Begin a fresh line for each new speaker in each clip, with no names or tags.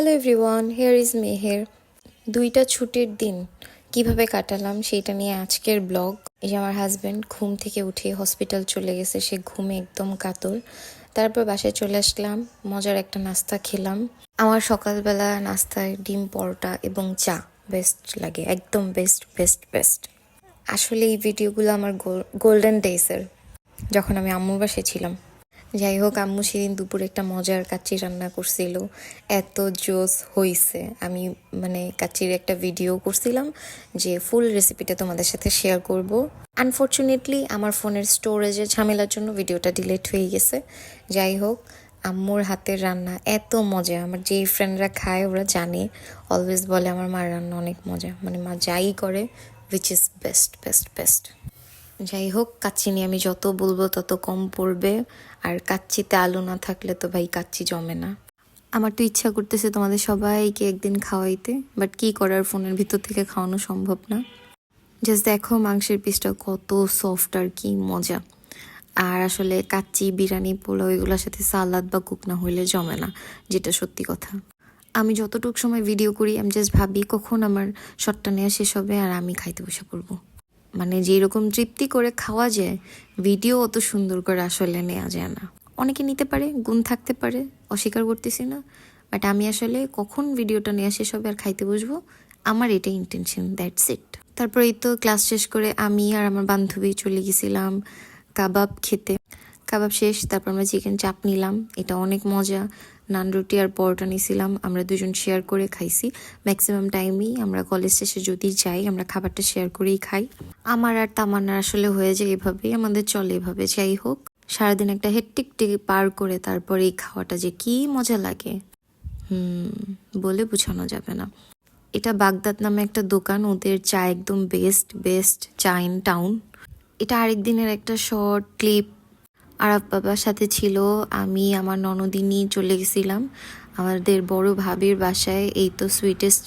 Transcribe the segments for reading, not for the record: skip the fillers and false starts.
Hello everyone, here is Meher. দুইটা ছুটির দিন কিভাবে কাটালাম সেইটা নিয়ে আজকের ব্লগ। এই যে আমার হাজব্যান্ড ঘুম থেকে উঠে হসপিটাল চলে গেছে, সে ঘুমে একদম কাতর। তারপর বাসায় চলে আসলাম, মজার একটা নাস্তা খেলাম। আমার সকালবেলা নাস্তায় ডিম পরোটা এবং চা বেস্ট লাগে, একদম বেস্ট বেস্ট বেস্ট। আসলে এই ভিডিওগুলো আমার গোল্ডেন ডেজের, যখন আমি আম্মুর বাসায় ছিলাম। যাই হোক, আম্মু সেদিন দুপুরে একটা মজার কাচ্চি রান্না করছিল, এত জোস হইছে। আমি কাচ্চির একটা ভিডিও করছিলাম, যে ফুল রেসিপিটা তোমাদের সাথে শেয়ার করব। আনফর্চুনেটলি আমার ফোনের স্টোরেজের ঝামেলার জন্য ভিডিওটা ডিলিট হয়ে গেছে। যাই হোক, আম্মুর হাতের রান্না এত মজা, আমার যেই ফ্রেন্ডরা খায় ওরা জানে, অলওয়েজ বলে আমার মার রান্না অনেক মজা, মা যাই করে which is best best best. যাই হোক, কাচ্চি নিয়ে আমি যত বলবো তত কম পড়বে। আর কাচ্চিতে আলু না থাকলে তো ভাই কাচ্চি জমে না। আমার তো ইচ্ছা করতেছে তোমাদের সবাইকে একদিন খাওয়াইতে, বাট কি করার, ফোনের ভিতর থেকে খাওয়ানো সম্ভব না। জাস্ট দেখো মাংসের পিসটা কত সফট আর কি মজা। আর আসলে কাচ্চি, বিরিয়ানি, পোলাও এগুলোর সাথে সালাদ বা কুক না হইলে জমে না, যেটা সত্যি কথা। আমি যতটুকু সময় ভিডিও করি আমি জাস্ট ভাবি কখন আমার শটটা নেওয়া শেষ হবে আর আমি খাইতে বসে পড়বো। যেরকম তৃপ্তি করে খাওয়া যায়, ভিডিও অত সুন্দর করে আসলে নেওয়া যায় না। অনেকে নিতে পারে, গুণ থাকতে পারে, অস্বীকার করতেছি না, বাট আমি আসলে কখন ভিডিওটা নেওয়া শেষ হবে আর খাইতে বসবো, আমার এটাই ইন্টেনশন, দ্যাটস ইট। তারপর এই তো ক্লাস শেষ করে আমি আর আমার বান্ধবী চলে গেছিলাম কাবাব খেতে। কাবাব শেষ, তারপর আমরা চিকেন চাপ নিলাম, এটা অনেক মজা। নান রুটি আর পরোটা নিয়েছিলাম, আমরা দুজন শেয়ার করে খাইছি। ম্যাক্সিমাম টাইমই আমরা কলেজ শেষে যদি যাই আমরা খাবারটা শেয়ার করেই খাই। আমার আর তামান্নার আসলে হয়ে যায় এভাবেই, আমাদের চলে এভাবে। যাই হোক, সারাদিন একটা হেক্টিক ডে পার করে তারপর এই খাওয়াটা যে কি মজা লাগে বলে বোঝানো যাবে না। এটা বাগদাদ নামে একটা দোকান, ওদের চা একদম বেস্ট বেস্ট চা ইন টাউন। এটা আরেক দিনের একটা শর্ট ক্লিপ। আরাফ বাবার সাথে ছিল, আমি আমার ননদিনী চলে গেছিলাম আমাদের বড় ভাবির বাসায়। এই তো সুইটেস্ট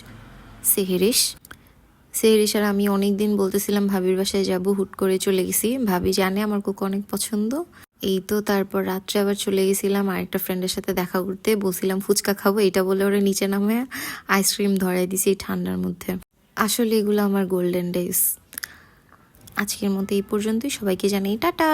সেহেরিশ আর আমি অনেক দিন বলতেছিলাম ভাবির বাসায় যাব, হুট করে চলে গেছি। ভাবি জানে আমার কুকু অনেক পছন্দ। এই তো তারপর রাত্রে আবার চলে গেছিলাম আরেকটা ফ্রেন্ডের সাথে দেখা করতে, বলছিলাম ফুচকা খাবো, এটা বলে ওরা নিচে নামে আইসক্রিম ধরাই দিছি এই ঠান্ডার মধ্যে। আসলে এগুলো আমার গোল্ডেন ডেজ। আজকের মতো এই পর্যন্তই, সবাইকে জানাই টাটা।